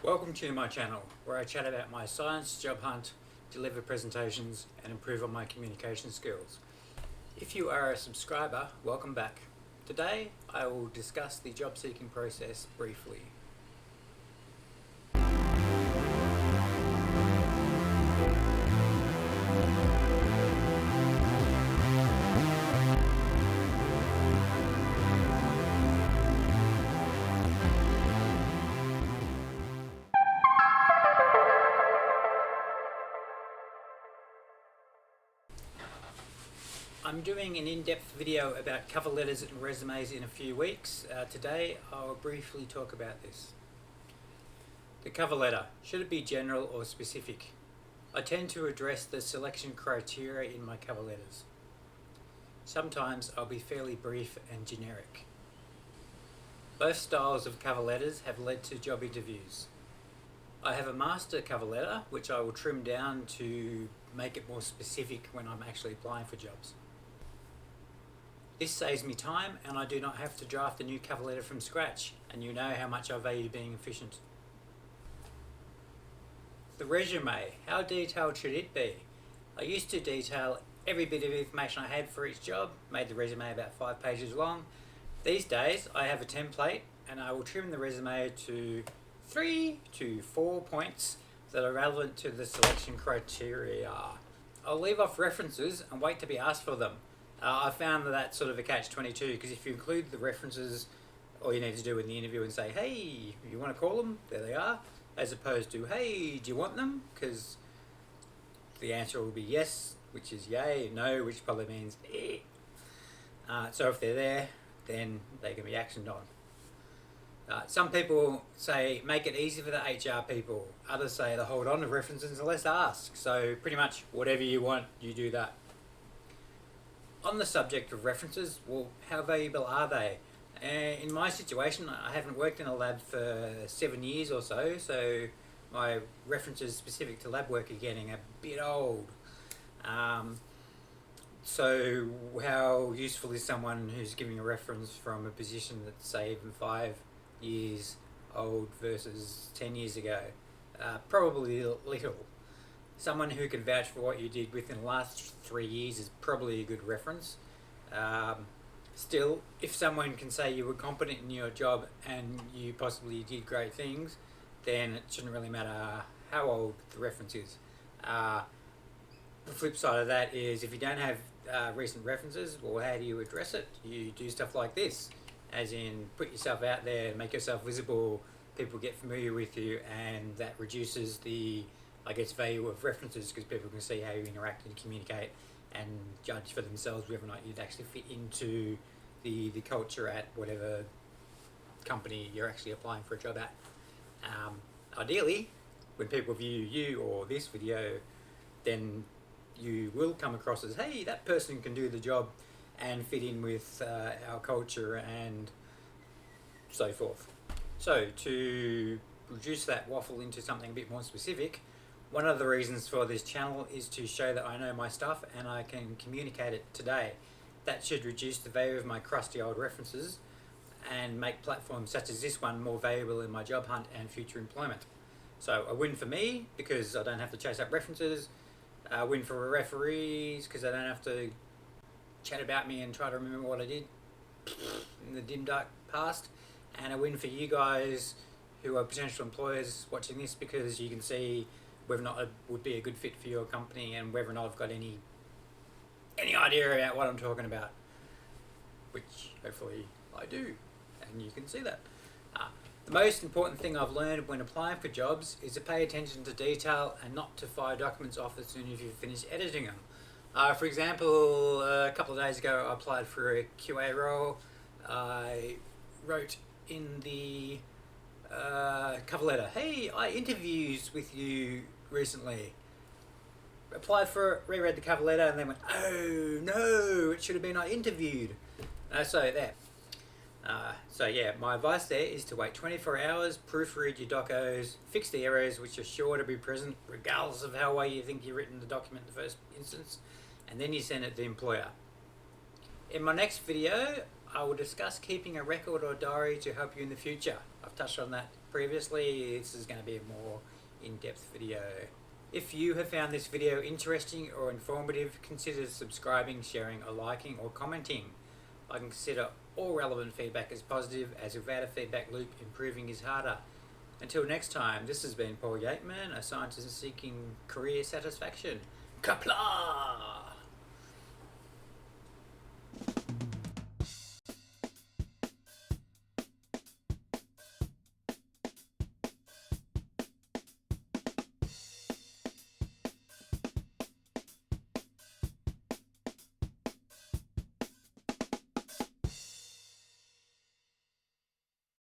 Welcome to my channel, where I chat about my science, job hunt, deliver presentations and improve on my communication skills. If you are a subscriber, welcome back. Today I will discuss the job seeking process briefly. I'm doing an in-depth video about cover letters and resumes in a few weeks. Today I'll briefly talk about this. The cover letter, should it be general or specific? I tend to address the selection criteria in my cover letters. Sometimes I'll be fairly brief and generic. Both styles of cover letters have led to job interviews. I have a master cover letter which I will trim down to make it more specific when I'm actually applying for jobs. This saves me time and I do not have to draft a new cover letter from scratch, and you know how much I value being efficient. The resume, how detailed should it be? I used to detail every bit of information I had for each job, made the resume about 5 pages long. These days I have a template and I will trim the resume to 3 to 4 points that are relevant to the selection criteria. I'll leave off references and wait to be asked for them. I found that that's sort of a catch-22, because if you include the references, all you need to do in the interview and say, hey, you want to call them? There they are. As opposed to, hey, do you want them? Because the answer will be yes, which is yay, no, which probably means eh. So if they're there, then they can be actioned on. Some people say make it easy for the HR people. Others say to hold on to references and let's ask. So pretty much whatever you want, you do that. On the subject of references, well, how valuable are they? In my situation, I haven't worked in a lab for 7 years or so, so my references specific to lab work are getting a bit old. So how useful is someone who's giving a reference from a position that's, say, even 5 years old versus 10 years ago? Probably little. Someone who can vouch for what you did within the last 3 years is probably a good reference. Still, if someone can say you were competent in your job and you possibly did great things, then it shouldn't really matter how old the reference is. The flip side of that is if you don't have recent references, well, how do you address it? You do stuff like this, as in put yourself out there, make yourself visible, people get familiar with you, and that reduces the value of references, because people can see how you interact and communicate and judge for themselves whether or not you'd actually fit into the culture at whatever company you're actually applying for a job at. Ideally, when people view you or this video, then you will come across as, hey, that person can do the job and fit in with our culture and so forth. So to reduce that waffle into something a bit more specific, one of the reasons for this channel is to show that I know my stuff and I can communicate it today. That should reduce the value of my crusty old references and make platforms such as this one more valuable in my job hunt and future employment. So a win for me, because I don't have to chase up references. A win for referees, because I don't have to chat about me and try to remember what I did in the dim dark past. And a win for you guys who are potential employers watching this, because you can see whether or not it would be a good fit for your company and whether or not I've got any idea about what I'm talking about, which hopefully I do, and you can see that. The most important thing I've learned when applying for jobs is to pay attention to detail and not to fire documents off as soon as you finish editing them. For example, a couple of days ago I applied for a QA role. I wrote in the cover letter, hey, I interviews with you recently. Applied for it, reread the cover letter, and then went, oh no, it should have been I interviewed. So there. So yeah, my advice there is to wait 24 hours, proofread your docos, fix the errors which are sure to be present regardless of how well you think you've written the document in the first instance, and then you send it to the employer. In my next video, I will discuss keeping a record or diary to help you in the future. I've touched on that previously. This is going to be a more in-depth video. If you have found this video interesting or informative, consider subscribing, sharing, or liking, or commenting. I consider all relevant feedback as positive, as without a feedback loop, improving is harder. Until next time, this has been Paul Yateman, a scientist seeking career satisfaction. Kapla!